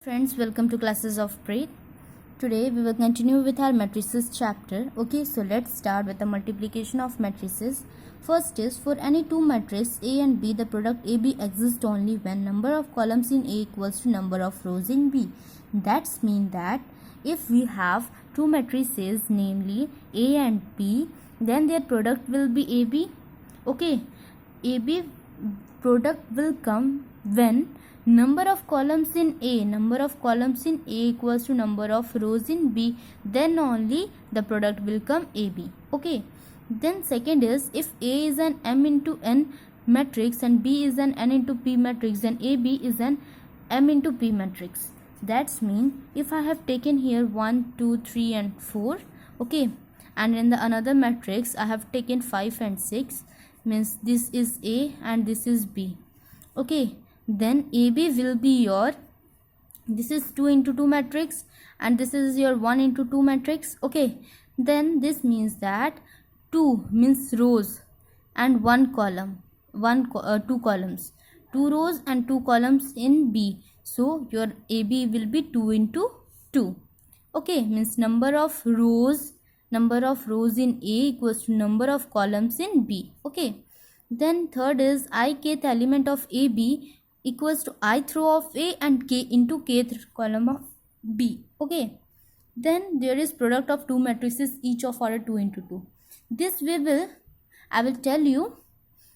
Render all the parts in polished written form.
Friends, welcome to Classes of Praise. Today we will continue with our matrices chapter. Okay, so let's start with the multiplication of matrices. First is, for any two matrices A and B, the product AB exists only when number of columns in A equals to number of rows in B. That's mean that if we have two matrices, namely A and B, then their product will be AB. Okay, AB product will come when number of columns in A equals to number of rows in B, then only the product will come AB. Okay, then second is, if A is an M into N matrix and B is an N into P matrix, then AB is an M into P matrix. That's mean if I have taken here 1 2 3 and 4, okay, and in the another matrix I have taken 5 and 6, means this is A and this is B. Okay, then AB will be your, this is 2 into 2 matrix and this is your 1 into 2 matrix. Okay, then this means that 2 means rows and 1 column, 2 columns, 2 rows and 2 columns in B. So your AB will be 2 into 2. Okay, means number of rows in A equals to number of columns in B. Okay, then third is, I kth element of AB equals to ith row of A and k into kth column of B. Okay, then there is product of two matrices each of order 2 into 2. This I will tell you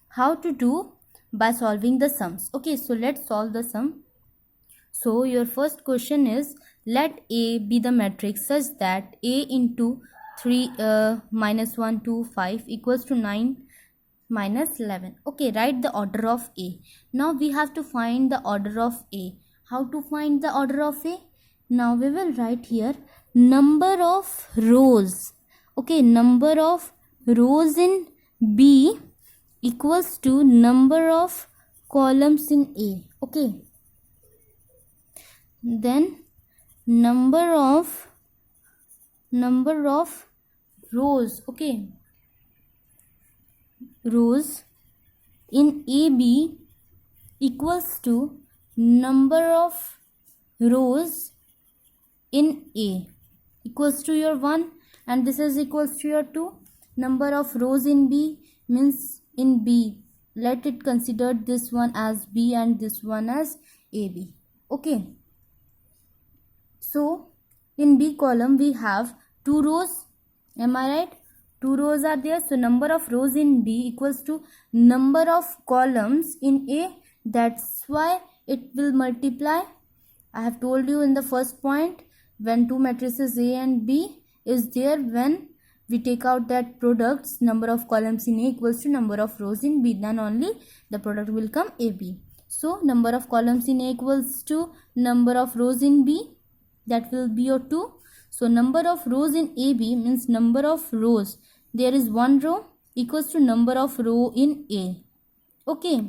how to do by solving the sums. Okay, so let's solve the sum. So your first question is, let A be the matrix such that A into 3 minus 1 2 5 equals to 9 minus 11. Okay, write the order of A. Now we have to find the order of A. How to find the order of A? Now we will write here number of rows. Okay, number of rows in B equals to number of columns in A. Okay, then number of rows, okay, rows in AB equals to number of rows in A equals to your 1 and this is equals to your 2. Number of rows in B means in B, let it consider this one as B and this one as AB. Okay, so in B column we have 2 rows, am I right? 2 rows are there, so number of rows in B equals to number of columns in A. That's why it will multiply. I have told you in the first point, when two matrices A and B is there, when we take out that products, number of columns in A equals to number of rows in B, then only the product will come AB. So number of columns in A equals to number of rows in B, that will be your 2. So number of rows in AB means number of rows, there is 1 row equals to number of row in A. Okay,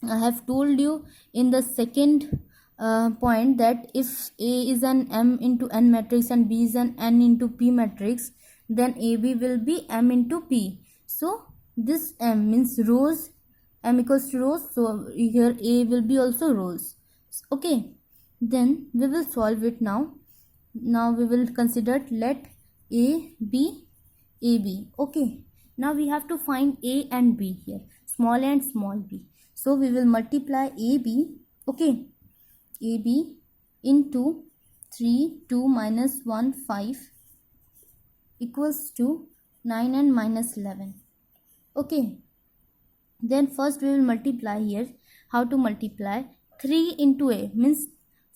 I have told you in the second point that if A is an M into N matrix and B is an N into P matrix, then AB will be M into P. So this M means rows, M equals to rows, so here A will be also rows. Okay, then we will solve it now. Now we will consider, let A be AB. Okay, now we have to find A and B here, small a and small b. So we will multiply AB. Okay, AB into 3 2 minus 1 5 equals to 9 and minus 11. Okay, then first we will multiply here. How to multiply? 3 into A means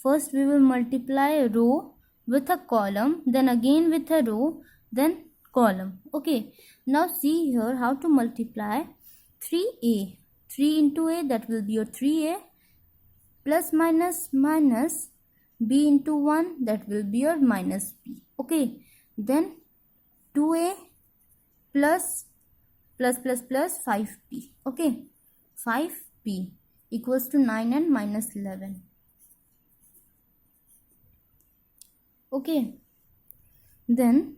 first we will multiply a row with a column, then again with a row, then column. Okay, now see here how to multiply 3A. 3 into A, that will be your 3A, plus minus minus B into 1, that will be your minus B. Okay, then 2A plus 5B. Okay, 5B equals to 9 and minus 11. Okay, then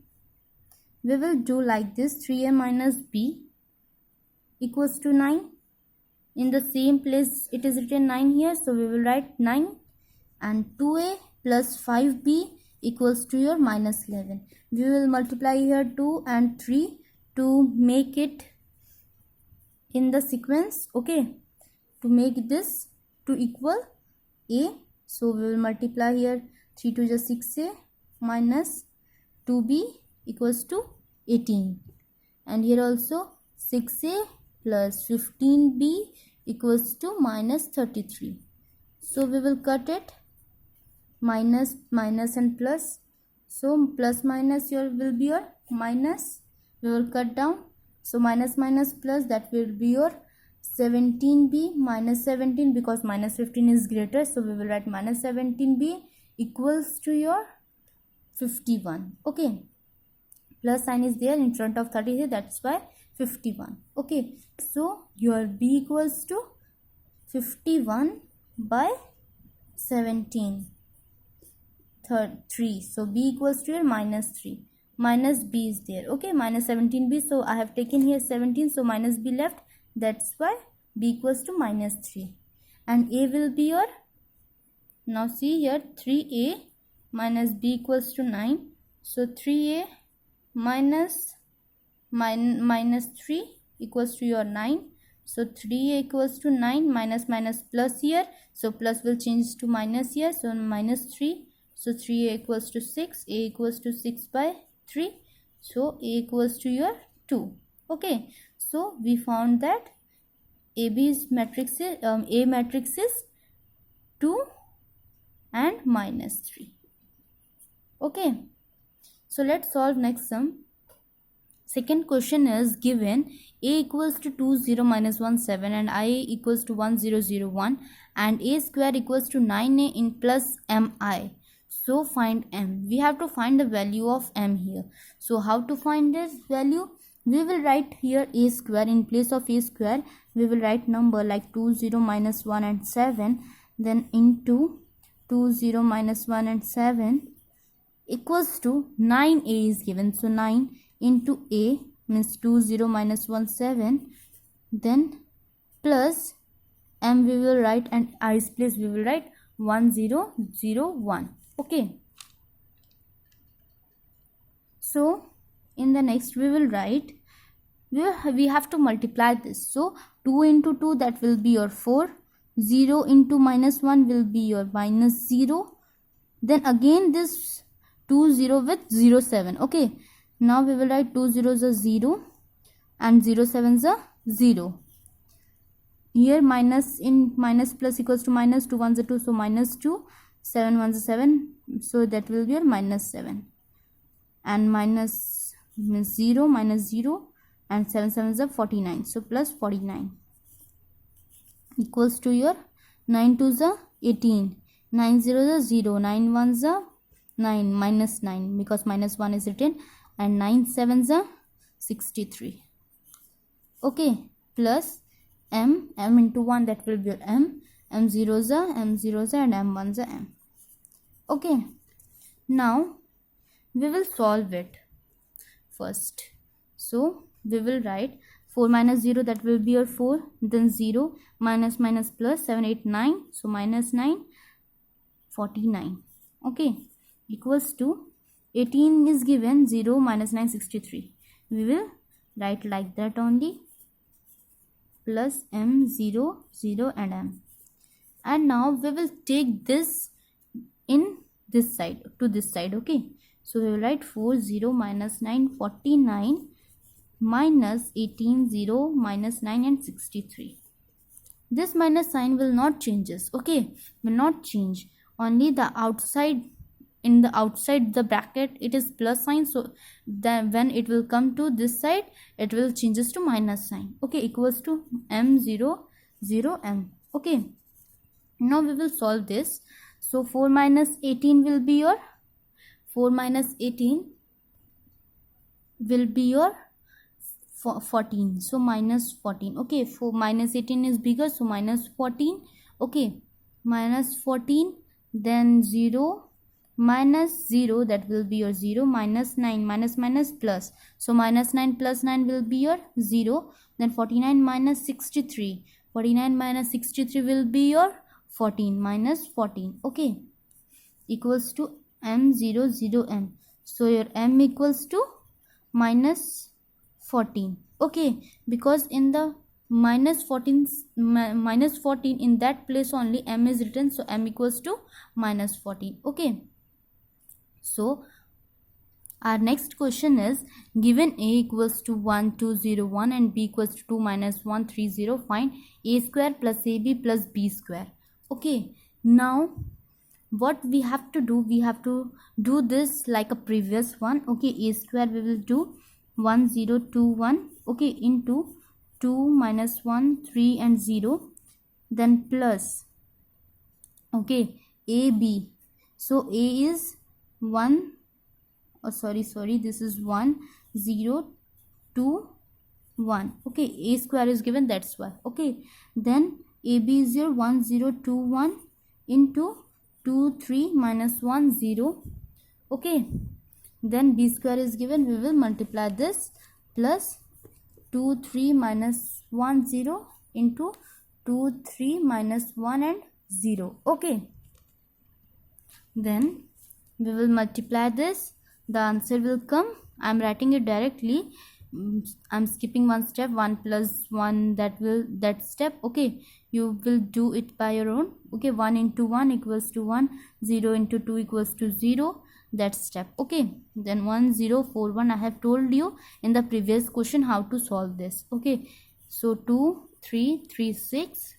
we will do like this, 3A minus B equals to 9. In the same place it is written 9 here, so we will write 9 and 2a plus 5b equals to your minus 11. We will multiply here 2 and 3 to make it in the sequence, okay, to make this to equal a. So we will multiply here 3 to the 6a minus 2b equals to 18, and here also 6a plus 15b equals to minus 33. So we will cut it, minus and plus, so plus minus here will be your minus, we will cut down, so minus plus, that will be your 17b minus 17, because minus 15 is greater, so we will write minus 17b equals to your 51. Okay, plus sign is there in front of 33, that's why 51. Okay, so your b equals to 51 by 17 3, so b equals to your minus 3, minus b is there, okay, minus 17b, so I have taken here 17, so minus b left, that's why b equals to minus 3, and a will be your, now see here 3a minus b equals to 9, so 3a minus 3 equals to your 9, so 3a equals to 9, minus plus here, so plus will change to minus here, so minus 3, so 3a equals to 6, a equals to 6 by 3, so a equals to your 2. Okay, so we found that a matrix is 2 and minus 3. Okay, so let's solve next sum. Second question is given a equals to 2 0 minus 1 7 and I equals to 1 0 0 1 and a square equals to 9a in plus mi. So find m. We have to find the value of m here. So how to find this value? We will write here a square. In place of a square, we will write number like 2 0 minus 1 and 7, then into 2 0 minus 1 and 7 equals to 9a is given. So 9 into a means 2 0 minus 1 7, then plus m we will write, and i's place we will write 1 0 0 1. Okay, so in the next we will write, we have to multiply this, so 2 into 2 that will be your 4, 0 into minus 1 will be your minus 0, then again this 2 0 with 0 7. Okay, now we will write 2 0 is a 0 and 0 7 is a 0. Here minus in minus plus equals to minus, 2 1 is a 2, so minus 2, 7 1 is a 7, so that will be your minus 7, and minus means 0 minus 0 and 7 7 is a 49, so plus 49 equals to your 9 2 is a 18, 9 0 is a 0, 9 1 is a 9, minus 9 because minus 1 is written, and 9 7 is a 63. Okay, plus m into 1 that will be your m 0 is a and m 1 is a m. Okay, now we will solve it first. So we will write 4 minus 0 that will be your 4, then 0 minus plus 7 8 9, so minus 9 49. Okay, equals to 18 is given, 0 minus 9 63. We will write like that only, plus m 0 0 and m. And now we will take this in this side to this side. Okay, so we will write 4 0 minus 9 49 minus 18 0 minus 9 and 63. This minus sign will not changes. Okay, will not change, only the outside, in the outside the bracket it is plus sign, so then when it will come to this side it will changes to minus sign. Okay, equals to m 0 0 m. Okay, now we will solve this. So 4 minus 18 will be your 4 minus 18 will be your 14, so minus 14. Okay, 4 minus 18 is bigger, so minus 14. Okay, minus 14, then 0 minus 0 that will be your 0, minus 9 minus plus, so minus 9 plus 9 will be your 0, then 49 minus 63, 49 minus 63 will be your 14 minus 14. Okay, equals to m0 0 m. So your m equals to minus 14. Okay, because in the minus 14 in that place only m is written, so m equals to minus 14. Okay, so our next question is, given a equals to 1 2 0 1 and b equals to 2 minus 1 3 0, find a square plus ab plus b square. Okay, now what we have to do, we have to do this like a previous one. Okay, a square we will do 1 0 2 1, okay, into 2 minus 1 3 and 0, then plus, okay, ab. So a is 1, oh sorry, this is 1 0 2 1. Okay, a square is given, that's why. Okay, then ab is your 1 0 2 1 into 2 3 minus 1 0. Okay, then b square is given, we will multiply this, plus 2 3 minus 1 0 into 2 3 minus 1 and 0. Okay, then we will multiply this, the answer will come. I am writing it directly. I'm skipping one step, 1 plus 1, that step. Okay, you will do it by your own. Okay, 1 into 1 equals to 1, 0 into 2 equals to 0, that step. Okay, then 1 0 4 1, I have told you in the previous question how to solve this. Okay, so 2 3 3 6,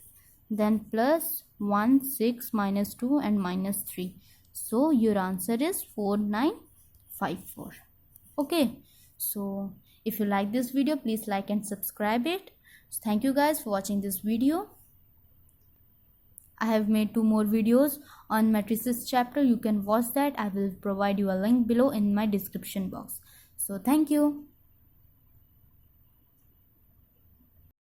then plus 1 6 minus 2 and minus 3. So your answer is 4954. Okay, so if you like this video, please like and subscribe it. So thank you guys for watching this video. I have made 2 more videos on matrices chapter. You can watch that. I will provide you a link below in my description box. So thank you.